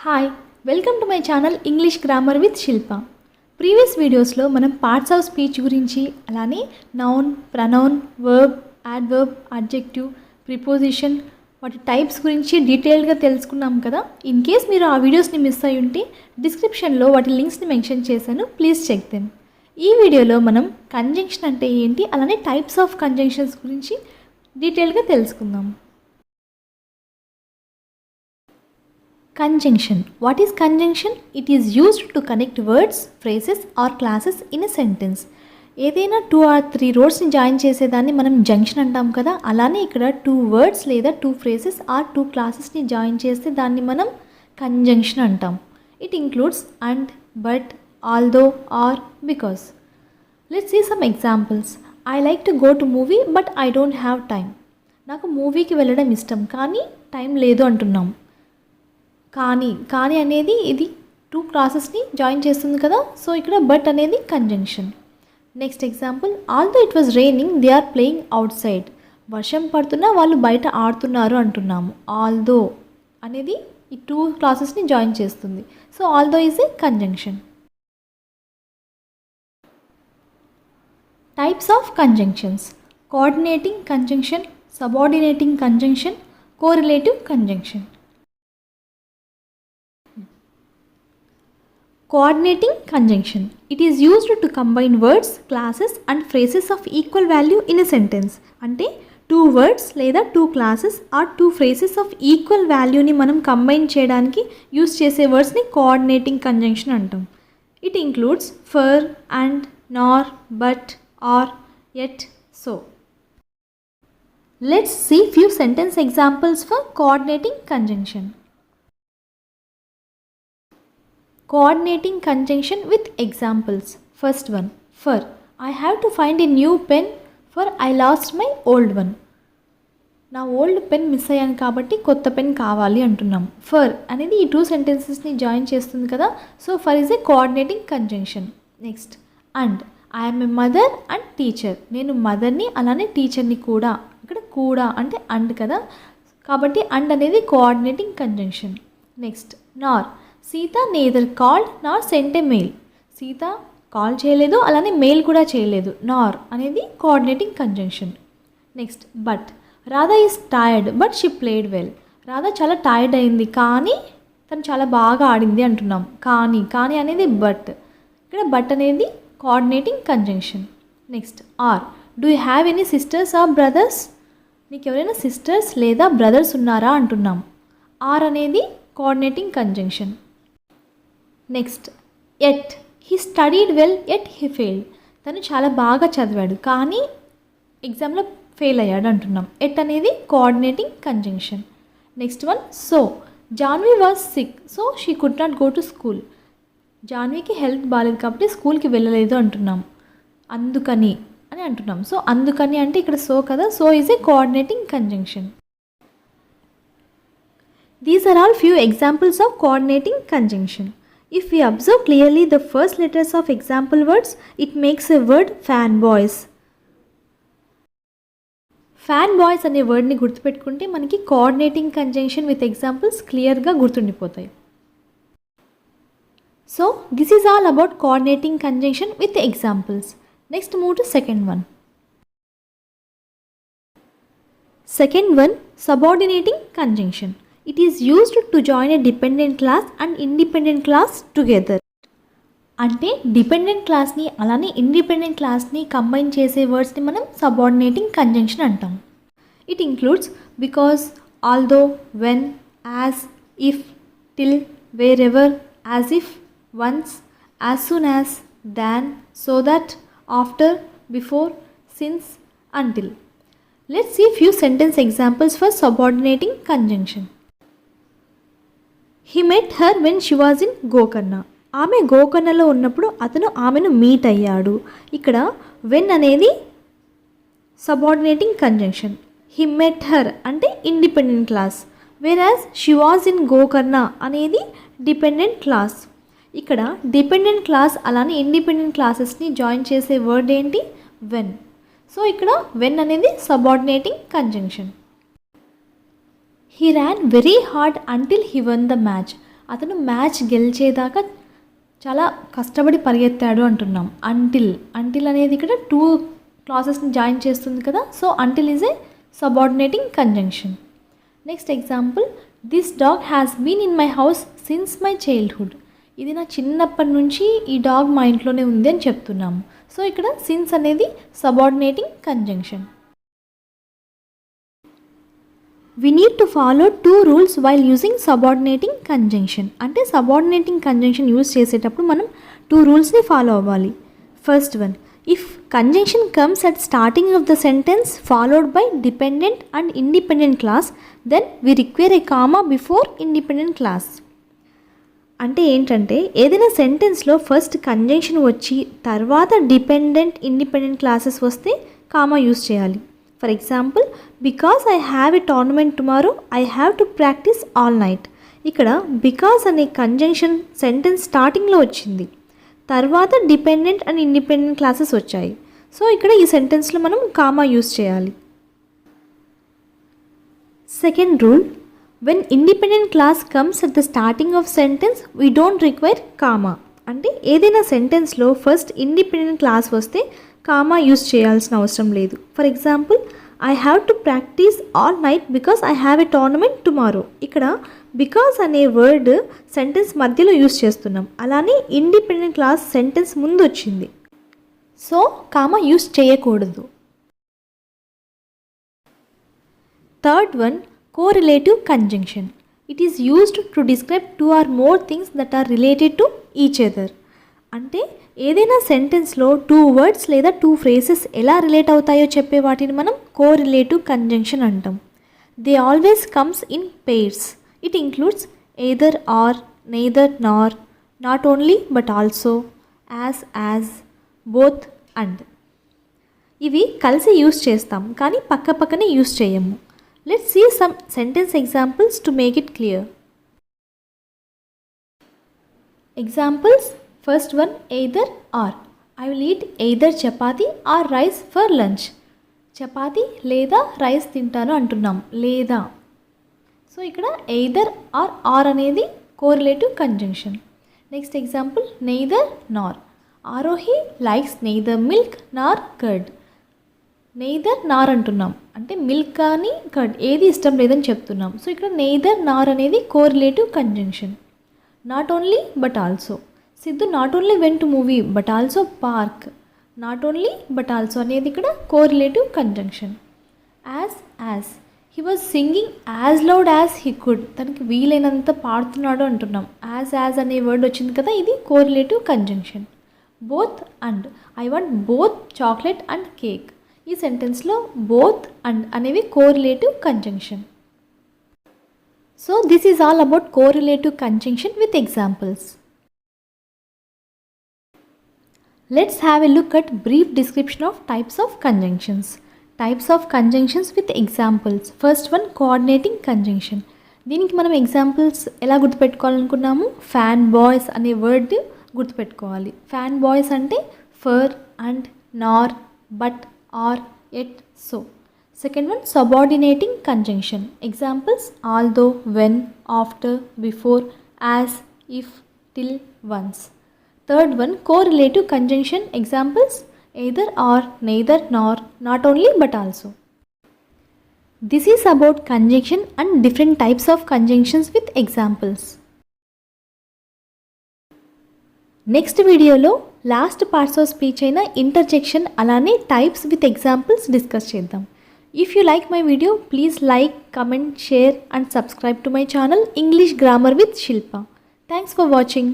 Hi welcome to my channel English grammar with Shilpa. Previous వీడియోస్లో మనం parts of speech గురించి, అలానే noun, pronoun, verb, adverb, adjective, preposition, వాటి types గురించి డీటెయిల్గా తెలుసుకున్నాం కదా. ఇన్ కేస్ మీరు ఆ వీడియోస్ని మిస్ అయి ఉంటే డిస్క్రిప్షన్లో వాటి లింక్స్ని మెన్షన్ చేశాను, ప్లీజ్ చెక్ దెమ్. ఈ వీడియోలో మనం కంజంక్షన్ అంటే ఏంటి, అలానే టైప్స్ ఆఫ్ కంజంక్షన్స్ గురించి డీటెయిల్గా తెలుసుకుందాం. Conjunction. What is conjunction? It is used to connect words, phrases or classes in a sentence. ఏదైనా 2 or 3 వర్డ్స్ని జాయిన్ చేసేదాన్ని మనం జంక్షన్ అంటాం కదా. అలానే ఇక్కడ 2 వర్డ్స్ లేదా 2 ఫ్రేజెస్ ఆర్ 2 క్లాసెస్ని జాయిన్ చేస్తే దాన్ని మనం కంజంక్షన్ అంటాం. It includes and, but, although, or, because. Let's see some examples. I like to go to movie but I don't have time. నాకు మూవీకి వెళ్ళడం ఇష్టం కానీ టైం లేదు అంటున్నాం. కానీ అనేది ఇది 2 క్లాసెస్ని జాయిన్ చేస్తుంది కదా. సో ఇక్కడ బట్ అనేది conjunction. Next example. Although it was raining they are playing outside. వర్షం పడుతున్నా వాళ్ళు బయట ఆడుతున్నారు అంటున్నాము. ఆల్దో అనేది ఈ 2 క్లాసెస్ని జాయిన్ చేస్తుంది. So although is a conjunction. Types of conjunctions. Coordinating conjunction, subordinating conjunction, correlative conjunction. Coordinating conjunction. It is used to combine words, classes and phrases of equal value in a sentence. అంటే 2 words లేదా 2 classes or 2 phrases of equal value ని మనం combine చేయడానికి use చేసే వర్డ్స్ని coordinating conjunction అంటాం. It includes for, and, nor, but, or, yet, so. Let's see few sentence examples for coordinating conjunction. Coordinating conjunction with examples. First one, for. I have to find a new pen for I lost my old one. నా old pen miss అయ్యాను కాబట్టి కొత్త pen కావాలి అంటున్నాం. For అనేది ఈ 2 సెంటెన్సెస్ని join చేస్తుంది కదా. So for is a coordinating conjunction. Next, and. I'm a mother and teacher. నేను మదర్ని అలానే టీచర్ని కూడా. ఇక్కడ కూడా అంటే అండ్ కదా, కాబట్టి అండ్ అనేది coordinating conjunction. Next, Nar. Sita neither called Nar sent a mail. Sita call చేయలేదు అలానే మెయిల్ కూడా చేయలేదు. నార్ అనేది coordinating conjunction. Next, but. Radha is tired but she played well. Radha చాలా టైర్డ్ అయింది కానీ తను చాలా బాగా ఆడింది అంటున్నాం. కానీ అనేది బట్. ఇక్కడ బట్ అనేది coordinating conjunction. Next, or. Do you have any sisters or brothers. నీకు ఎవరైనా సిస్టర్స్ లేదా బ్రదర్స్ ఉన్నారా అంటున్నాం. ఆర్ అనేది coordinating conjunction. Next, yet. He studied well yet he failed. తను చాలా బాగా చదివాడు కానీ ఎగ్జామ్లో ఫెయిల్ అయ్యాడు అంటున్నాం. ఎట్ అనేది coordinating conjunction. Next one, so. Janvi was sick so she could not go to school. జాన్వికి హెల్త్ బాగాలేదు కాబట్టి స్కూల్కి వెళ్ళలేదు అంటున్నాం. అందుకని అని అంటున్నాం. సో అందుకని అంటే ఇక్కడ సో కదా. So is a coordinating conjunction. These are all few examples of coordinating conjunction. If we observe clearly the first letters of example words, it makes a word fanboys. Fanboys అనే వర్డ్ని గుర్తుపెట్టుకుంటే మనకి coordinating conjunction with examples క్లియర్గా గుర్తుండిపోతాయి. So this is all about coordinating conjunction with examples. Next move to second one. Second one, subordinating conjunction. It is used to join a dependent class and independent class together. అంటే dependent క్లాస్ని అలానే independent క్లాస్ని combine చేసే వర్డ్స్ని మనం subordinating conjunction అంటాం. It includes because, although, when, as, if, till, wear ever, as if, once, as soon as, than, so that, after, before, since, until. Let's see few sentence examples for subordinating conjunction. He met her when she was in Gokarna. ఆమె గోకర్ణలో ఉన్నప్పుడు అతను ఆమెను meet అయ్యాడు. ఇక్కడ when అనేది subordinating conjunction. He met her అంటే independent clause, whereas she was in Gokarna అనేది dependent clause. ఇక్కడ డిపెండెంట్ క్లాస్ అలానే ఇండిపెండెంట్ క్లాసెస్ని జాయిన్ చేసే వర్డ్ ఏంటి, వెన్. సో ఇక్కడ వెన్ అనేది subordinating conjunction. He ran very hard until he won the match. అతను మ్యాచ్ గెలిచేదాకా చాలా కష్టపడి పరిగెత్తాడు అంటున్నాం. అంటిల్ అనేది ఇక్కడ 2 క్లాసెస్ని జాయిన్ చేస్తుంది కదా. So until is a subordinating conjunction. Next example, this dog has been in my house since my childhood. ఇది నా చిన్నప్పటి నుంచి ఈ డాగ్ మా ఇంట్లోనే ఉంది అని చెప్తున్నాము. సో ఇక్కడ సిన్స్ అనేది subordinating conjunction. We need to follow 2 rules while using subordinating conjunction. అంటే subordinating conjunction యూజ్ చేసేటప్పుడు మనం 2 రూల్స్ని ఫాలో అవ్వాలి. First one, if conjunction comes at starting of the sentence followed by dependent and independent clause, then we require a comma before independent clause. అంటే ఏంటంటే ఏదైనా సెంటెన్స్లో first conjunction వచ్చి తర్వాత డిపెండెంట్ ఇండిపెండెంట్ క్లాసెస్ వస్తే కామా యూజ్ చేయాలి. For example, because I have a tournament tomorrow I have to practice all night. ఇక్కడ because అనే conjunction sentence స్టార్టింగ్లో వచ్చింది, తర్వాత డిపెండెంట్ అండ్ ఇండిపెండెంట్ క్లాసెస్ వచ్చాయి. సో ఇక్కడ ఈ సెంటెన్స్లో మనం కామా యూజ్ చేయాలి. Second rule, when independent clause comes at the starting of sentence we don't require comma. అంటే ఏదైనా సెంటెన్స్లో ఫస్ట్ ఇండిపెండెంట్ క్లాస్ వస్తే కామా యూజ్ చేయాల్సిన అవసరం లేదు. For example, I have to practice all night because I have a tournament tomorrow. ఇక్కడ because అనే word sentence మధ్యలో use చేస్తున్నాం, అలానే ఇండిపెండెంట్ క్లాస్ సెంటెన్స్ ముందు వచ్చింది. సో కామా యూజ్ చేయకూడదు. Third one, correlative conjunction. It is used to describe 2 or more things that are related to each other. అంటే ఏదైనా సెంటెన్స్లో 2 వర్డ్స్ లేదా 2 ఫ్రేసెస్ ఎలా రిలేట్ అవుతాయో చెప్పే వాటిని మనం కోరిలేటివ్ కంజంక్షన్ అంటాం. They always comes in pairs. It includes either or, neither nor, not only but also, as, both and. ఇవి కలిసి యూస్ చేస్తాం కానీ పక్కనే యూస్ చేయము. Let's see some sentence examples to make it clear. Examples, first one, either or. I will eat either chapati or rice for lunch. Chapati లేదా rice తింటాను అంటున్నాం, లేదా. సో ఇక్కడ ఎయిదర్ ఆర్ అనేది correlative conjunction. Next example, neither నార్. Aarohi likes neither milk నార్ curd. Neither నార్ అంటున్నాం అంటే milk కానీ curd ఏది ఇష్టం లేదని చెప్తున్నాం. సో ఇక్కడ నెయిదర్ నార్ అనేది correlative conjunction. Not only but also. Siddhu not only when to movie but also park. Not only but also అనేది ఇక్కడ correlative conjunction. As he was singing as loud as he could. తనకి వీలైనంత పాడుతున్నాడు అంటున్నాం. As అనే word వచ్చింది కదా, ఇది correlative conjunction. Both and, I want both chocolate and cake. ఈ సెంటెన్స్లో బోత్ అండ్ అనేవి correlative conjunction. So this is all about correlative conjunction with examples. Let's have a look at brief description of types of conjunctions. Types of conjunctions with examples. First one, coordinating conjunction. దీనికి మనం examples ఎలా గుర్తుపెట్టుకోవాలనుకున్నాము? Fan boys అనే word గుర్తుపెట్టుకోవాలి. Fan boys అంటే for and, nor, but, or, yet, so. Second one, subordinating conjunction. Examples, although, when, after, before, as, if, till, once. Third one, correlative conjunction. Examples, either or, neither nor, not only but also. This is about conjunction and different types of conjunctions with examples. Next వీడియోలో last parts of speech అయిన interjection అలానే types with examples discuss చేద్దాం. If you like my video please like, comment, share and subscribe to my channel English grammar with Shilpa. Thanks for watching.